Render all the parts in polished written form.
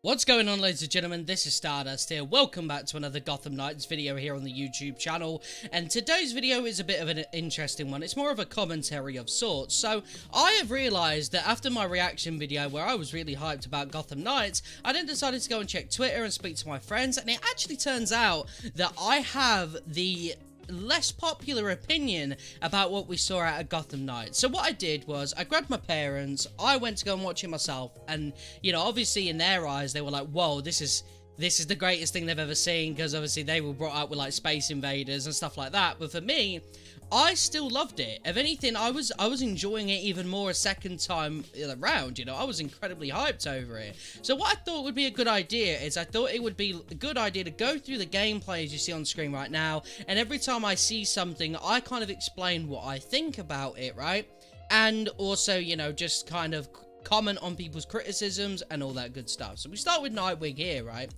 What's going on, ladies and gentlemen? This is Stardust here. Welcome back to another Gotham Knights video here on the YouTube channel. And today's video is a bit of an interesting one. It's more of a commentary of sorts. So, I have realised that after my reaction video where I was really hyped about Gotham Knights, I then decided to go and check Twitter and speak to my friends. And it actually turns out that I have the less popular opinion about what we saw out of Gotham Knights. So what I did was I grabbed my parents, I went to go and watch it myself, and you know, obviously in their eyes they were like, whoa, this is the greatest thing they've ever seen, because obviously they were brought up with like Space Invaders and stuff like that. But for me, I still loved it. If anything, I was enjoying it even more a second time around, you know. I was incredibly hyped over it. So what I thought would be a good idea is I thought it would be a good idea to go through the gameplay as you see on screen right now, and every time I see something, I kind of explain what I think about it, right? And also, you know, just kind of comment on people's criticisms and all that good stuff. So we start with Nightwing here, right?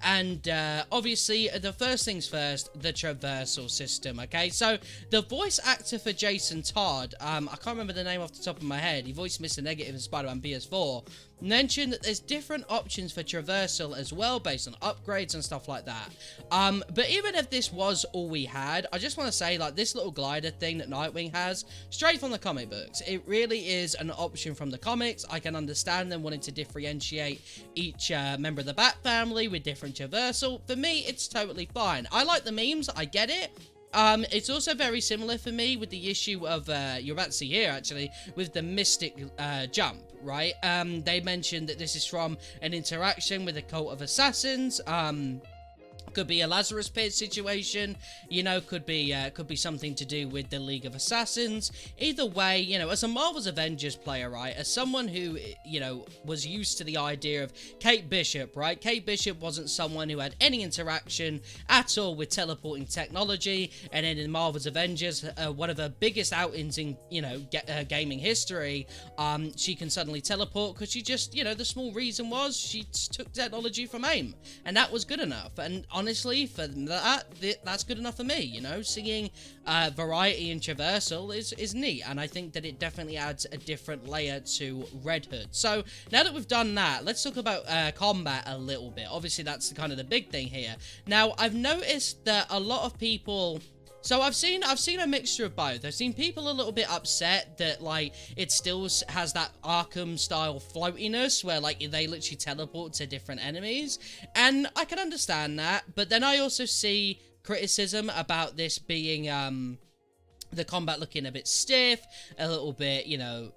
And obviously, the first things first, the Traversal system, okay? So the voice actor for Jason Todd, I can't remember the name off the top of my head, he voiced Mr. Negative in Spider-Man PS4, mentioned that there's different options for Traversal as well, based on upgrades and stuff like that. But even if this was all we had, I just want to say, like, this little glider thing that Nightwing has, straight from the comic books, it really is an option from the comics. I can understand them wanting to differentiate each member of the Bat family with different Traversal. For me, it's totally fine. I like the memes, I get it. It's also very similar for me with the issue of, you're about to see here actually, with the Mystic jump, right? They mentioned that this is from an interaction with a cult of assassins. Could be a Lazarus Pit situation, you know, could be something to do with the League of Assassins. Either way, you know, as a Marvel's Avengers player, right, as someone who, you know, was used to the idea of Kate Bishop, right? Kate Bishop wasn't someone who had any interaction at all with teleporting technology, and then in Marvel's Avengers, one of her biggest outings in, you know, gaming history, she can suddenly teleport because she just, you know, the small reason was she took technology from AIM, and that was good enough. And honestly, for that's good enough for me, you know. Seeing variety in Traversal is neat, and I think that it definitely adds a different layer to Red Hood. So now that we've done that, let's talk about combat a little bit. Obviously, that's kind of the big thing here. Now, I've noticed that a lot of people... So I've seen a mixture of both. I've seen people a little bit upset that, like, it still has that Arkham style floatiness where, like, they literally teleport to different enemies, and I can understand that. But then I also see criticism about this being the combat looking a bit stiff, a little bit, you know,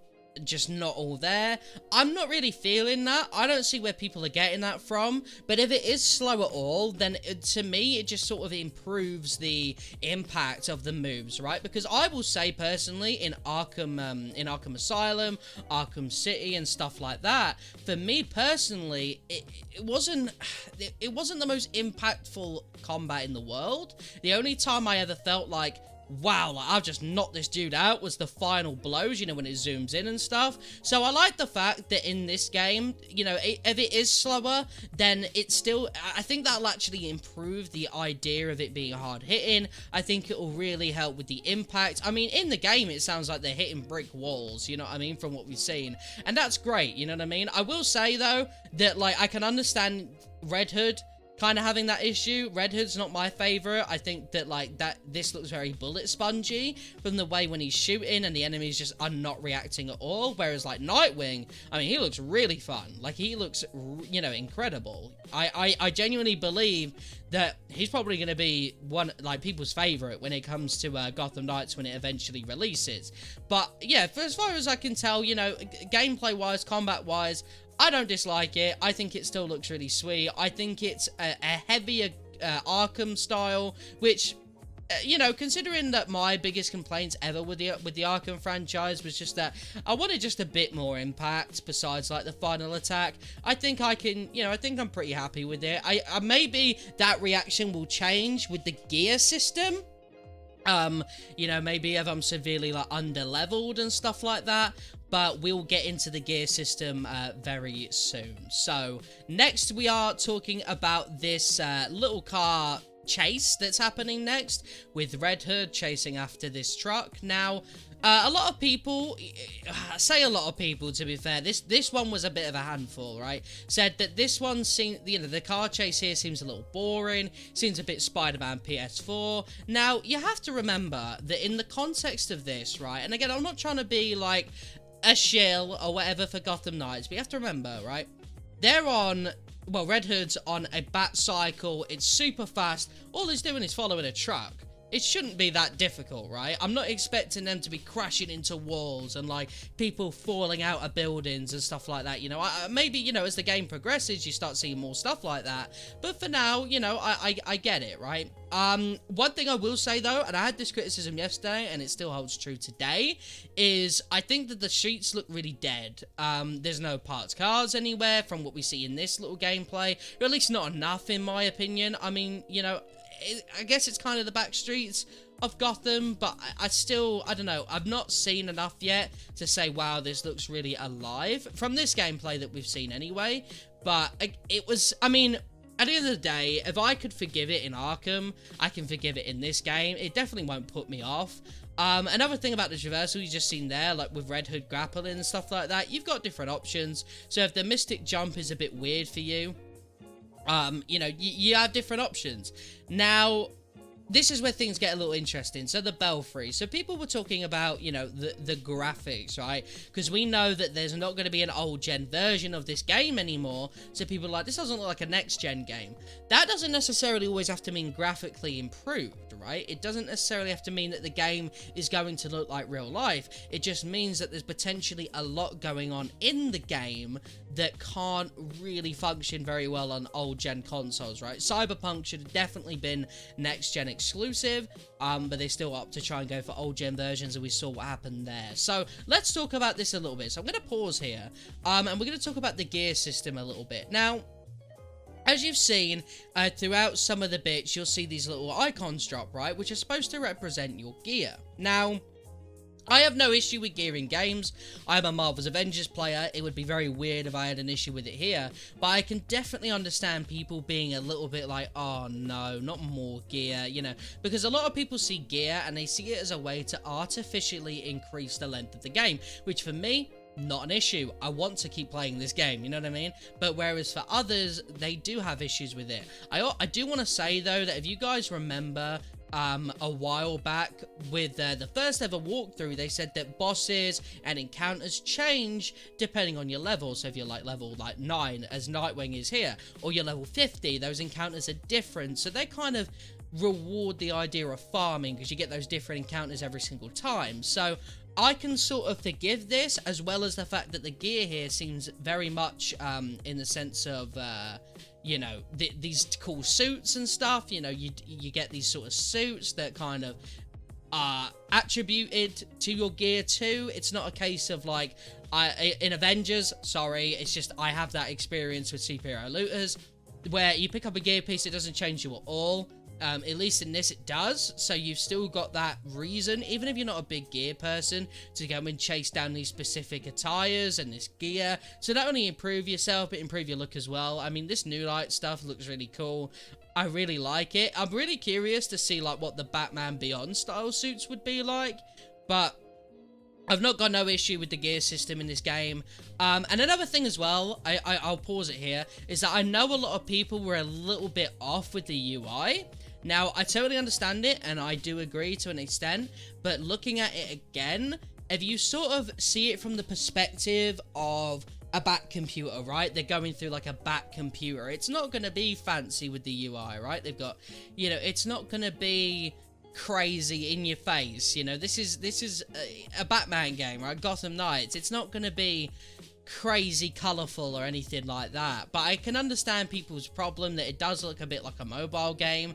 just not all there. I'm not really feeling that. I don't see where people are getting that from, but if it is slow at all, then to me it just sort of improves the impact of the moves, right? Because I will say personally, in Arkham Asylum, Arkham City and stuff like that, for me personally, it wasn't the most impactful combat in the world. The only time I ever felt like, wow, like, I've just knocked this dude out, was the final blows, you know, when it zooms in and stuff. So I like the fact that in this game, you know, if it is slower, then it's still, I think that'll actually improve the idea of it being hard hitting. I think it will really help with the impact. I mean, in the game, it sounds like they're hitting brick walls, you know what I mean, from what we've seen. And that's great, you know what I mean? I will say, though, that, like, I can understand Red Hood kind of having that issue. Red Hood's not my favorite. I think that, like, this looks very bullet spongy from the way when he's shooting and the enemies just are not reacting at all, whereas, like, Nightwing, I mean, he looks really fun. Like, he looks, you know, incredible. I genuinely believe that he's probably going to be one, like, people's favorite when it comes to Gotham Knights when it eventually releases. But yeah, for as far as I can tell, you know, gameplay wise, combat wise, I don't dislike it. I think it still looks really sweet. I think it's a heavier Arkham style, which, you know, considering that my biggest complaints ever with the Arkham franchise was just that I wanted just a bit more impact besides, like, the final attack. I think I can, you know, I think I'm pretty happy with it. I maybe that reaction will change with the gear system. You know, maybe if I'm severely, like, under-leveled and stuff like that, but we'll get into the gear system very soon. So, next we are talking about this little car chase that's happening next, with Red Hood chasing after this truck. Now, A lot of people, I say a lot of people to be fair, this one was a bit of a handful, right? Said that this one seemed, the car chase here seems a little boring, seems a bit Spider-Man PS4. Now, you have to remember that in the context of this, right, and again, I'm not trying to be like a shill or whatever for Gotham Knights, but you have to remember, right, they're on, well, Red Hood's on a bat cycle, it's super fast, all he's doing is following a truck. It shouldn't be that difficult, right? I'm not expecting them to be crashing into walls and, like, people falling out of buildings and stuff like that, you know? Maybe, you know, as the game progresses, you start seeing more stuff like that. But for now, you know, I get it, right? One thing I will say, though, and I had this criticism yesterday, and it still holds true today, is I think that the streets look really dead. There's no parked cars anywhere from what we see in this little gameplay, or at least not enough, in my opinion. I mean, you know, I guess it's kind of the back streets of Gotham, but I still, I don't know, I've not seen enough yet to say, wow, this looks really alive from this gameplay that we've seen anyway. But it was, I mean, at the end of the day, if I could forgive it in Arkham, I can forgive it in this game. It definitely won't put me off. Another thing about the traversal you just seen there, like with Red Hood grappling and stuff like that, you've got different options. So if the Mystic Jump is a bit weird for you, you know, you have different options. Now, this is where things get a little interesting. So the Belfry. So people were talking about, you know, the graphics, right? Because we know that there's not going to be an old gen version of this game anymore. So people are like, this doesn't look like a next gen game. That doesn't necessarily always have to mean graphically improved, right? It doesn't necessarily have to mean that the game is going to look like real life. It just means that there's potentially a lot going on in the game that can't really function very well on old gen consoles, right? Cyberpunk should have definitely been next gen exclusive, but they still opt to try and go for old gen versions, and we saw what happened there. So let's talk about this a little bit. So I'm going to pause here, and we're going to talk about the gear system a little bit. Now, as you've seen, throughout some of the bits, you'll see these little icons drop, right? Which are supposed to represent your gear. Now, I have no issue with gear in games. I'm a Marvel's Avengers player. It would be very weird if I had an issue with it here. But I can definitely understand people being a little bit like, oh no, not more gear, you know. Because a lot of people see gear and they see it as a way to artificially increase the length of the game. Which for me, not an issue. I want to keep playing this game, you know what I mean? But whereas for others, they do have issues with it. I do want to say though that if you guys remember a while back with the first ever walkthrough, they said that bosses and encounters change depending on your level. So if you're like level 9 as Nightwing is here, or you're level 50, those encounters are different. So they kind of reward the idea of farming because you get those different encounters every single time. So I can sort of forgive this, as well as the fact that the gear here seems very much in the sense of you know, these cool suits and stuff. You know, you get these sort of suits that kind of are attributed to your gear too. It's not a case of like, in Avengers, sorry, it's just I have that experience with superhero looters, where you pick up a gear piece, it doesn't change you at all. At least in this it does, so you've still got that reason, even if you're not a big gear person, to go and chase down these specific attires and this gear. So not only improve yourself, but improve your look as well. I mean, this New Light stuff looks really cool. I really like it. I'm really curious to see like what the Batman Beyond style suits would be like, but I've not got no issue with the gear system in this game. And another thing as well, I'll pause it here, is that I know a lot of people were a little bit off with the UI. Now, I totally understand it, and I do agree to an extent, but looking at it again, if you sort of see it from the perspective of a back computer, right? They're going through like a back computer. It's not going to be fancy with the UI, right? They've got, you know, it's not going to be crazy in your face, you know. This is a Batman game, right? Gotham Knights. It's not going to be crazy colorful or anything like that, but I can understand people's problem that it does look a bit like a mobile game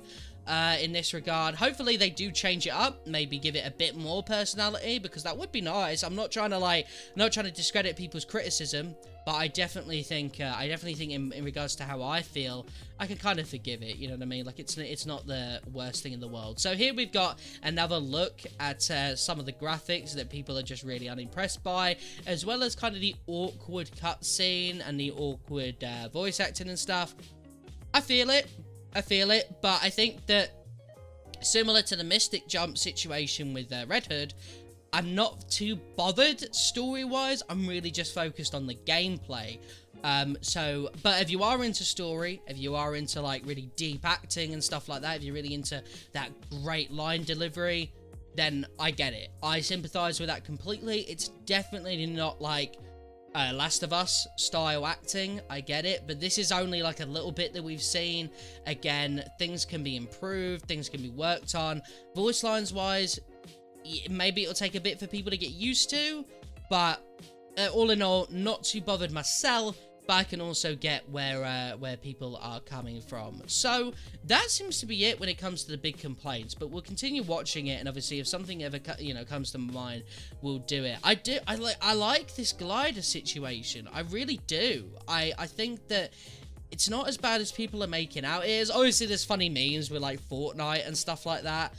in this regard. Hopefully they do change it up, maybe give it a bit more personality, because that would be nice. I'm not trying to discredit people's criticism, but I definitely think in regards to how I feel, I can kind of forgive it, you know what I mean? Like, it's not the worst thing in the world. So here we've got another look at some of the graphics that people are just really unimpressed by, as well as kind of the awkward cutscene and the awkward voice acting and stuff. I feel it, but I think that similar to the Mystic Jump situation with Red Hood, I'm not too bothered story-wise. I'm really just focused on the gameplay. But if you are into story, if you are into like really deep acting and stuff like that, if you're really into that great line delivery, then I get it. I sympathize with that completely. It's definitely not like Last of Us style acting. I get it, but this is only like a little bit that we've seen. Again, things can be improved, things can be worked on. Voice lines wise, maybe it'll take a bit for people to get used to, but all in all, not too bothered myself. But I can also get where people are coming from. So that seems to be it when it comes to the big complaints. But we'll continue watching it, and obviously, if something ever comes to mind, we'll do it. I like this glider situation. I really do. I think that it's not as bad as people are making out it is. Obviously, there's funny memes with, like, Fortnite and stuff like that,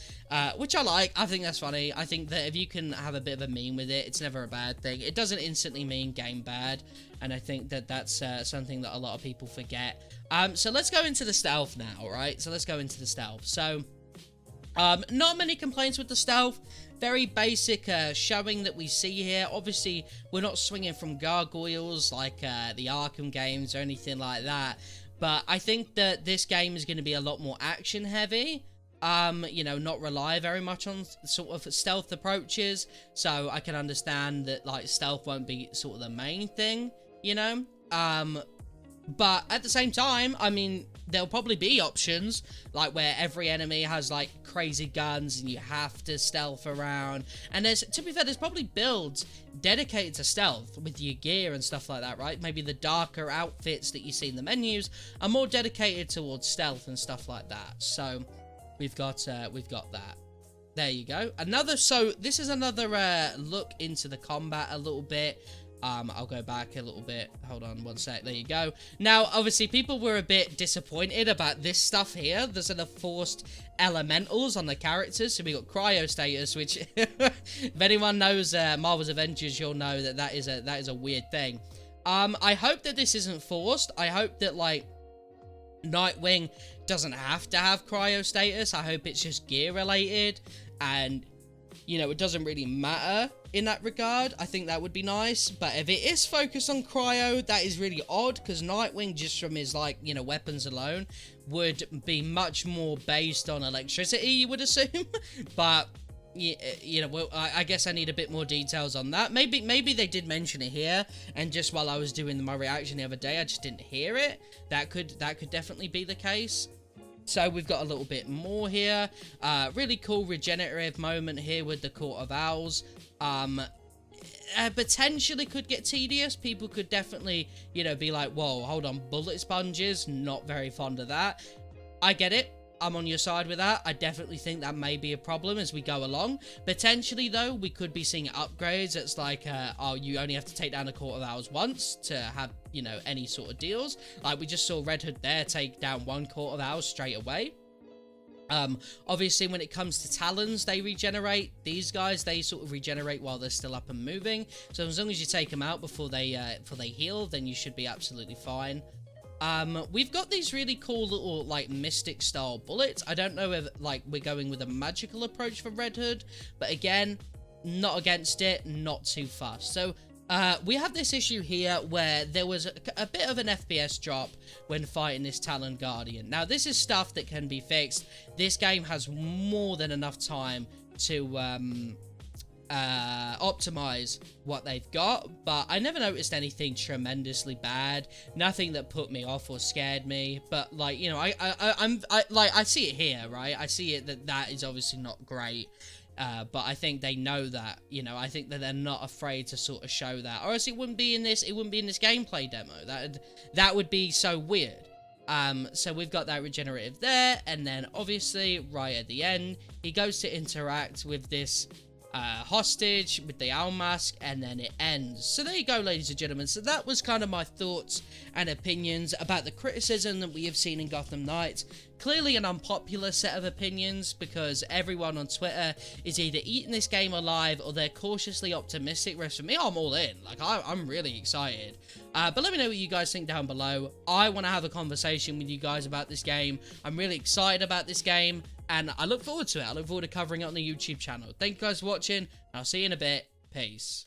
which I like. I think that's funny. I think that if you can have a bit of a meme with it, it's never a bad thing. It doesn't instantly mean game bad, and I think that that's something that a lot of people forget. So let's go into the stealth now, right? So let's go into the stealth. So, not many complaints with the stealth. Very basic showing that we see here. Obviously, we're not swinging from gargoyles like the Arkham games or anything like that. But I think that this game is going to be a lot more action heavy. Not rely very much on sort of stealth approaches. So I can understand that like stealth won't be sort of the main thing, But at the same time, I mean, there'll probably be options, like where every enemy has, like, crazy guns and you have to stealth around. And to be fair, there's probably builds dedicated to stealth with your gear and stuff like that, right? Maybe the darker outfits that you see in the menus are more dedicated towards stealth and stuff like that. So, we've got that. There you go. So this is another look into the combat a little bit. I'll go back a little bit. Hold on one sec. There you go. Now, obviously, people were a bit disappointed about this stuff here. There's the forced elementals on the characters. So we got cryo status, which, if anyone knows Marvel's Avengers, you'll know that is a weird thing. I hope that this isn't forced. I hope that, like, Nightwing doesn't have to have cryo status. I hope it's just gear related, and it doesn't really matter in that regard. I think that would be nice. But if it is focused on cryo, that is really odd, because Nightwing, just from his, like, weapons alone, would be much more based on electricity, you would assume. But, I guess I need a bit more details on that. Maybe they did mention it here, and just while I was doing my reaction the other day, I just didn't hear it. That could definitely be the case. So we've got a little bit more here. Really cool regenerative moment here with the Court of Owls. Potentially could get tedious. People could definitely, be like, whoa, hold on, bullet sponges, not very fond of that. I get it. I'm on your side with that. I definitely think that may be a problem as we go along. Potentially, though, we could be seeing upgrades. It's like, you only have to take down the Court of Owls once to have, any sort of deals. Like, we just saw Red Hood there take down one Court of Owls straight away. Obviously, when it comes to talons, they regenerate. These guys, they sort of regenerate while they're still up and moving. So as long as you take them out before they heal, then you should be absolutely fine. We've got these really cool little, like, mystic style bullets. I don't know if, like, we're going with a magical approach for Red Hood, but again, not against it, not too fast. So, we have this issue here where there was a bit of an FPS drop when fighting this Talon Guardian. Now, this is stuff that can be fixed. This game has more than enough time to, optimize what they've got, but I never noticed anything tremendously bad, nothing that put me off or scared me. But, like, I see it here, right? I see it that is obviously not great, but I think they know that, I think that they're not afraid to sort of show that, or else it wouldn't be in this gameplay demo. That would be so weird. So we've got that regenerative there, and then obviously right at the end, he goes to interact with this hostage with the owl mask, and then it ends. So there you go, ladies and gentlemen. So that was kind of my thoughts and opinions about the criticism that we have seen in Gotham Knights. Clearly an unpopular set of opinions, because everyone on Twitter is either eating this game alive or they're cautiously optimistic. Whereas for me, I'm all in. Like, I'm really excited. But let me know what you guys think down below. I want to have a conversation with you guys about this game. I'm really excited about this game. and I look forward to it. I look forward to covering it on the YouTube channel. Thank you guys for watching, and I'll see you in a bit. Peace.